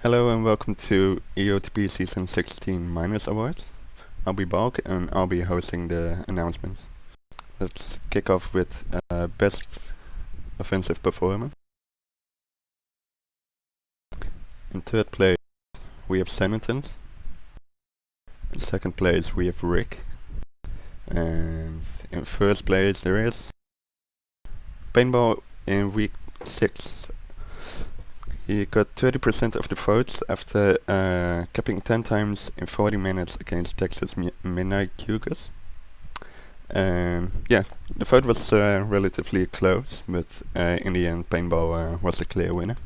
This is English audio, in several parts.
Hello and welcome to eLTP Season 16 Minus Awards. I'll be Balk and I'll be hosting the announcements. Let's kick off with Best Offensive Performance. In third place we have Senatons. In second place we have Rick. And in first place there is Paintball in week 6. He got 30% of the votes after capping 10 times in 40 minutes against Texas Midnight Cougars. Yeah, the vote was relatively close, but in the end Paintball was the clear winner.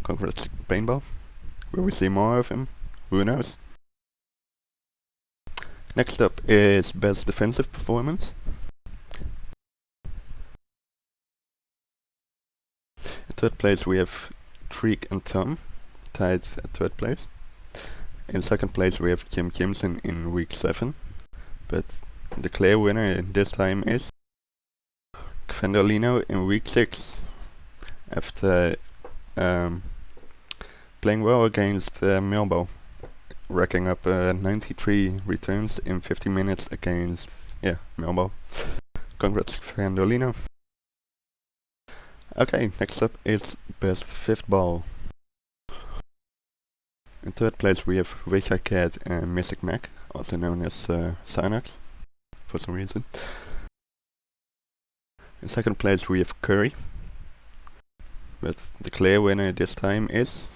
Congrats Paintball. Will we see more of him? Who knows? Next up is Best Defensive Performance. In third place we have Treek and Tom, tied at third place. In second place we have Jim Kimson in week 7, but the clear winner this time is Kvendolino in week 6, after playing well against Melbo, racking up 93 returns in 50 minutes against Melbo. Congrats Kvendolino. Okay, next up is Best Fifth Ball. In third place we have Witcher Cat and Mystic Mac, also known as Synox, for some reason. In second place we have Curry, but the clear winner this time is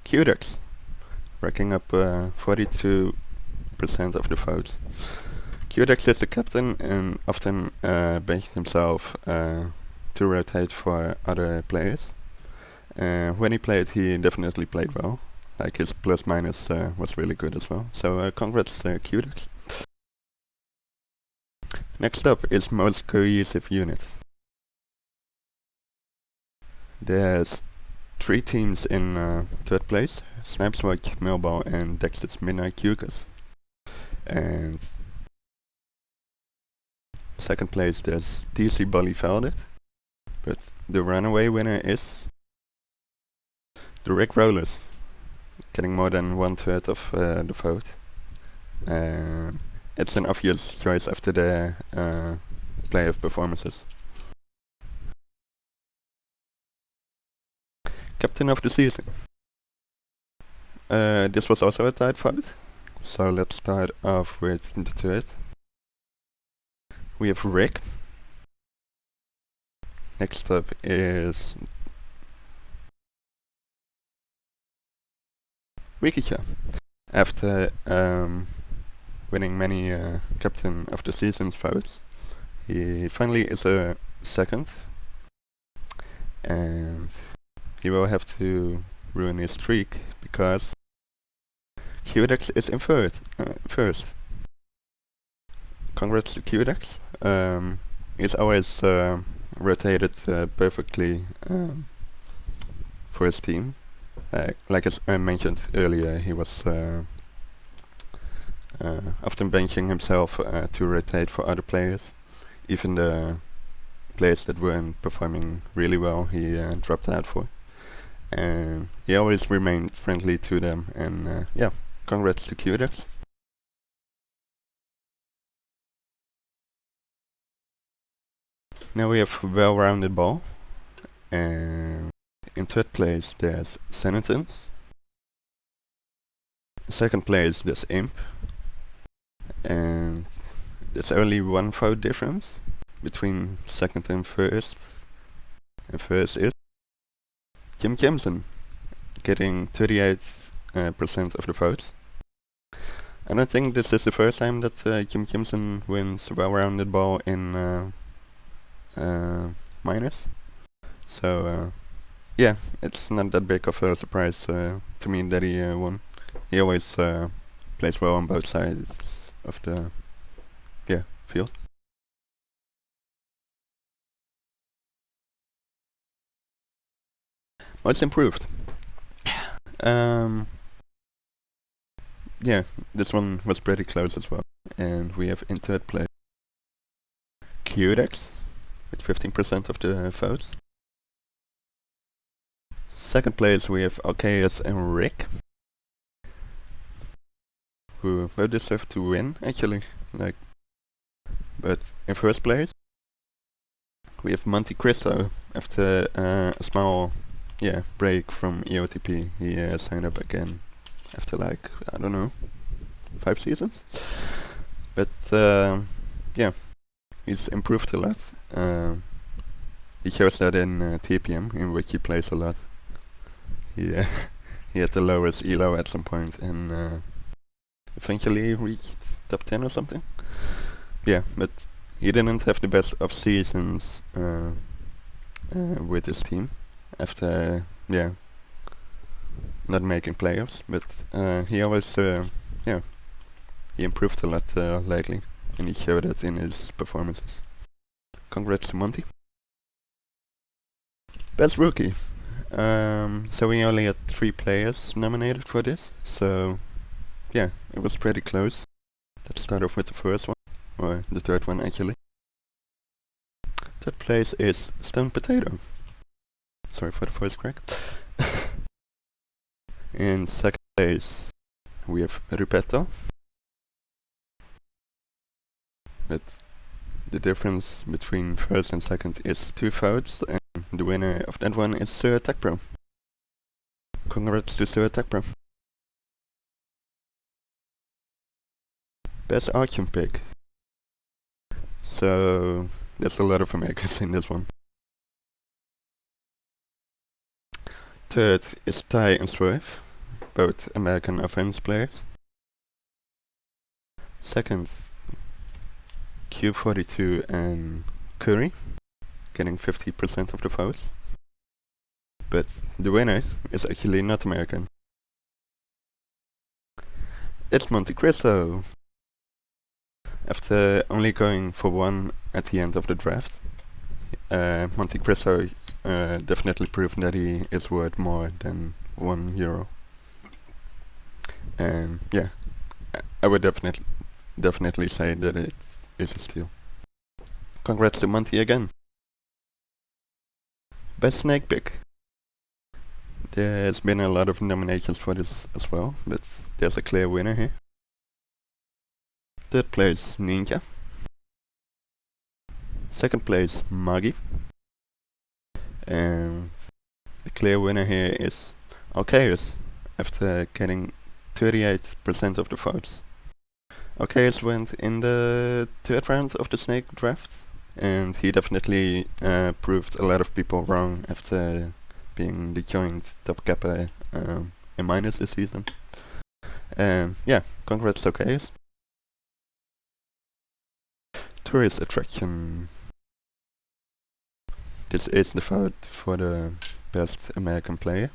Qdex, racking up 42% of the votes. Qdex is the captain and often benched himself to rotate for other players. When he played, he definitely played well. Like his plus minus was really good as well. So congrats Qdex. Next up is Most Cohesive Unit. There's 3 teams in third place: Snipeswatch, Melball and Dexter's Midnight Cougars. And second place there's DC Bully Veldet, but the runaway winner is the Rick Rollers, getting more than 1/3 of the vote. It's an obvious choice after the playoff performances. Captain of the season. This was also a tight vote, so let's start off with the third. We have Rick. Next up is Wikicha. After winning many Captain of the Season's votes, he finally is a second, and he will have to ruin his streak because Qdex is in first. Congrats to Qdex. He's always rotated perfectly for his team. Like as I mentioned earlier, he was often benching himself to rotate for other players. Even the players that weren't performing really well, he dropped out for. And he always remained friendly to them, and yeah, congrats to Qdex. Now we have Well-Rounded Ball, and in third place there's Senatons. In second place there's Imp, and there's only 1 vote difference between second and first. And first is Jim Kimson, getting 38% of the votes. I don't think this is the first time that Jim Kimson wins Well-Rounded Ball in minus. So yeah, it's not that big of a surprise to me that he won. He always plays well on both sides of the field. Most improved. Yeah, this one was pretty close as well. And we have in third place Qdex with 15% of the votes. second place we have Arceus and Rick, who both deserve to win actually. But in first place we have Monte Cristo. After a small break from eLTP, he signed up again after I don't know, 5 seasons. But he's improved a lot. He shows that in TPM, in which he plays a lot. He had the lowest elo at some point and eventually reached top 10 or something. Yeah, but he didn't have the best of seasons with his team after not making playoffs. But he always he improved a lot lately, and he showed it in his performances. Congrats to Monty. Best rookie. So we only had 3 players nominated for this, so yeah, it was pretty close. Let's start off with the first one, or the third one actually. Third place is Stone Potato. Sorry for the voice crack. In second place we have Ruperto. But the difference between first and second is 2 votes, and the winner of that one is Sir Tech Pro. Congrats to Sir Tech Pro. Best auction pick. So there's a lot of Americans in this one. Third is Ty and Swerve, both American offense players. Second, Q42 and Curry, getting 50% of the votes. But the winner is actually not American. It's Monte Cristo. After only going for 1 at the end of the draft, Monte Cristo definitely proved that he is worth more than €1. And yeah, I would definitely say that it is a steal. Congrats to Monty again. Best snake pick. There's been a lot of nominations for this as well, but there's a clear winner here. Third place, Ninja. Second place, Magi. And the clear winner here is Arceus, after getting 38% of the votes. Arceus went in the 3rd round of the snake draft, and he definitely proved a lot of people wrong after being the joint top capper in minus this season. And yeah, congrats to Arceus. Tourist attraction. This is the vote for the best American player,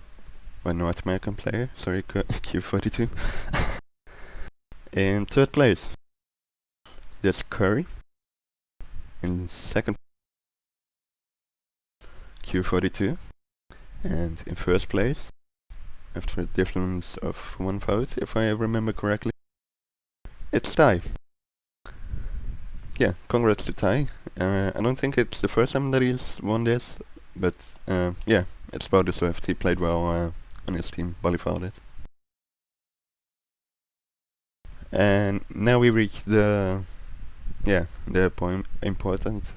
or North American player, sorry, Q42. In 3rd place, there's Curry. In 2nd, Q42. And in 1st place, after a difference of 1 vote, if I remember correctly, it's Ty. Yeah, congrats to Ty. I don't think it's the first time that he's won this, but yeah, it's well deserved. He played well on his team, Ballon. And now we reach the important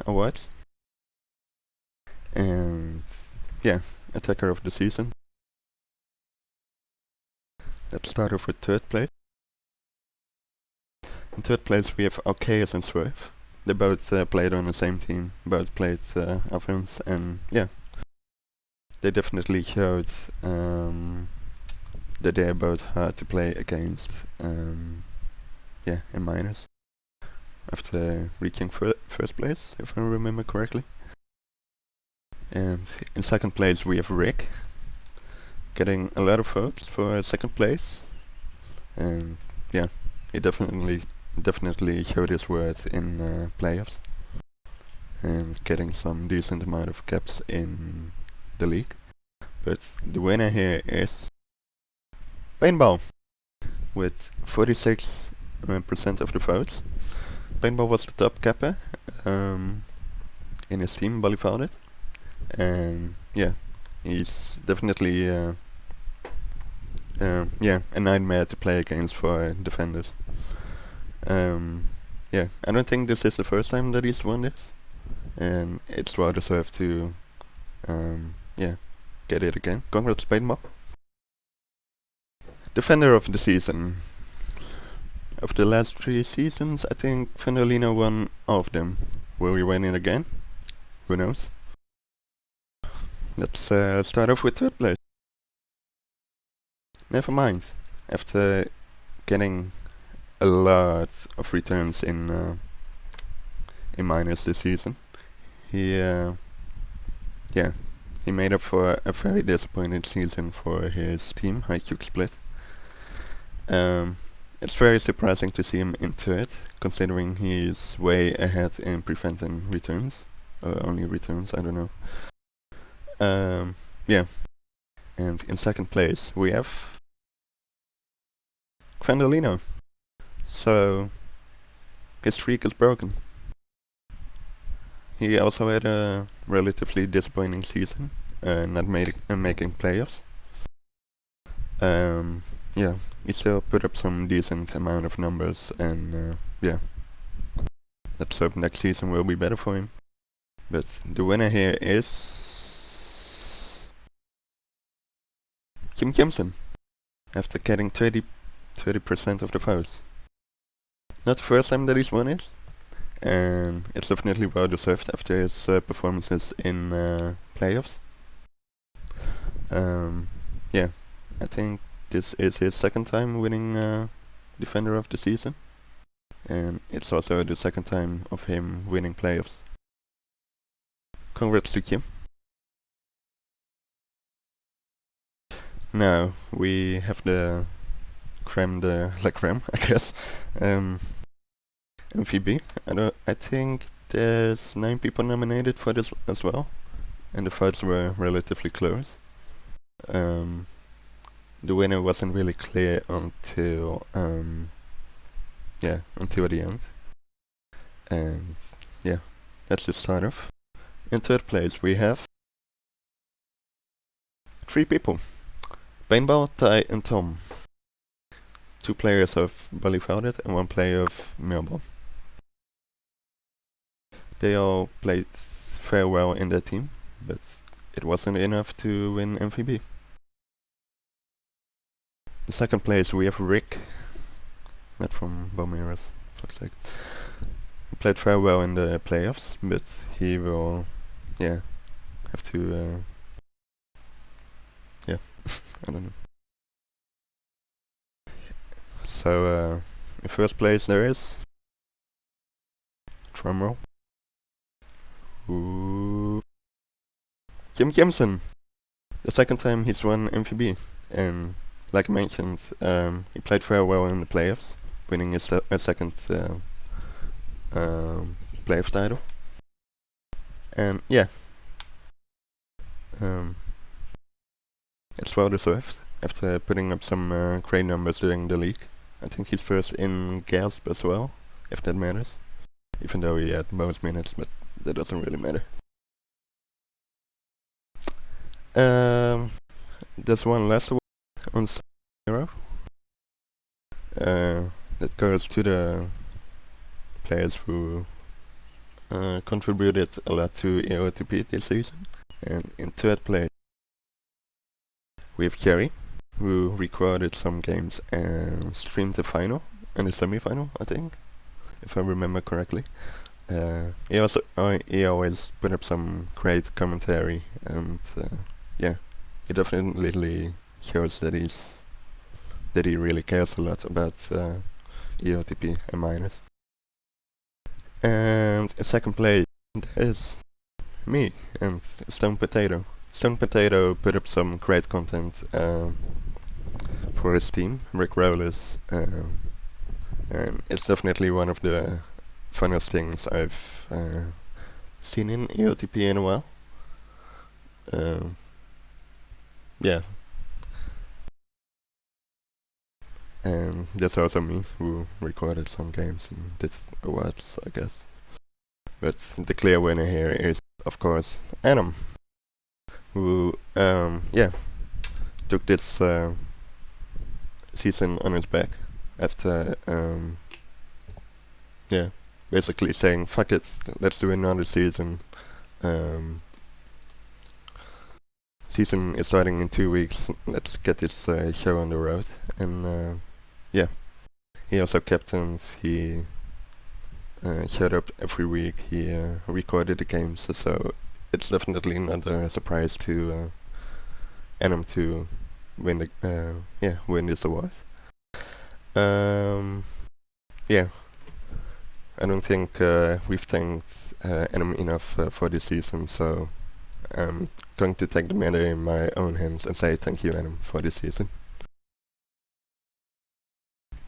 awards. And yeah, attacker of the season. Let's start off with 3rd place. In 3rd place we have Arceus and Swerve. They both played on the same team, both played offense, and yeah, they definitely showed that they are both hard to play against in minors. After reaching 1st place, if I remember correctly. And in 2nd place we have Rick, getting a lot of votes for 2nd place. And yeah, he definitely showed his worth in playoffs and getting some decent amount of caps in the league. But the winner here is Paintball, with 46% of the votes. Paintball was the top capper in his team, Ballon. And yeah, He's definitely yeah, a nightmare to play against for defenders. Yeah, I don't think this is the first time that he's won this, and it's well deserved to yeah, get it again. Congrats, Spainmo. Defender of the season. Of the last 3 seasons, I think Fernandino won all of them. Will he win it again? Who knows? Let's start off with third place. Never mind. After getting a lot of returns in minors this season, he yeah, he made up for a very disappointing season for his team, High Cube Split. It's very surprising to see him in third, considering he's way ahead in preventing returns. Or only returns, I don't know. Yeah. And in second place we have Quandolino. So his streak is broken. He also had a relatively disappointing season, not making playoffs. Yeah, he still put up some decent amount of numbers, and yeah, let's hope next season will be better for him. But the winner here is Kim Kimson, after getting 30% of the votes. Not the first time that he's won it, and it's definitely well deserved after his performances in playoffs. Yeah, I think this is his second time winning Defender of the Season, and it's also the second time of him winning playoffs. Congrats to Kim. Now we have the creme de la creme, I guess. MVB. I think there's 9 people nominated for this as well, and the votes were relatively close. The winner wasn't really clear until until the end. And yeah, let's just start off. In third place we have 3 people: Paintball, Ty, and Tom. 2 players of Ballyfounded and 1 player of Melbourne. They all played very well in their team, but it wasn't enough to win MVP. In second place we have Rick, not from Balmeiras, fuck's sake. He played very well in the playoffs, but he will, have to, I don't know. So, in first place there is, drumroll, Kim Kimson. The second time he's won MVP, and like I mentioned, he played very well in the playoffs, winning his second playoff title. And yeah, it's well deserved after putting up some great numbers during the league. I think he's first in gasp as well, if that matters. Even though he had most minutes, but that doesn't really matter. There's one last award, Unsung Hero. That goes to the players who contributed a lot to eLTP this season. And in third place we have Jerry, who recorded some games and streamed the final and the semi-final, I think, if I remember correctly. He always put up some great commentary, and he definitely shows that he really cares a lot about eLTP and minors. And in second place is me and Stone Potato. Stone Potato put up some great content for his team, Rick Rollers, and it's definitely one of the funnest things I've seen in eLTP in a while. Yeah. And there's also me, who recorded some games and did awards, I guess. But the clear winner here is, of course, Adam. who took this season on his back after basically saying fuck it, let's do another season. Season is starting in 2 weeks. Let's get this show on the road. And he also captained. He showed up every week. He recorded the games. So it's definitely not a surprise to Adam to win win this award. Yeah, I don't think we've thanked Adam enough for this season. So I'm going to take the matter in my own hands and say thank you, Adam, for this season.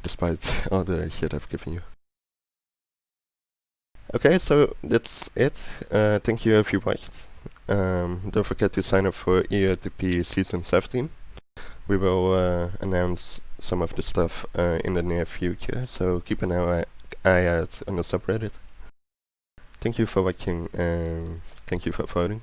Despite all the shit I've given you. Okay, so that's it. Thank you if you watched. Don't forget to sign up for eLTP Season 17. We will announce some of the stuff in the near future, so keep an eye out on the subreddit. Thank you for watching and thank you for voting.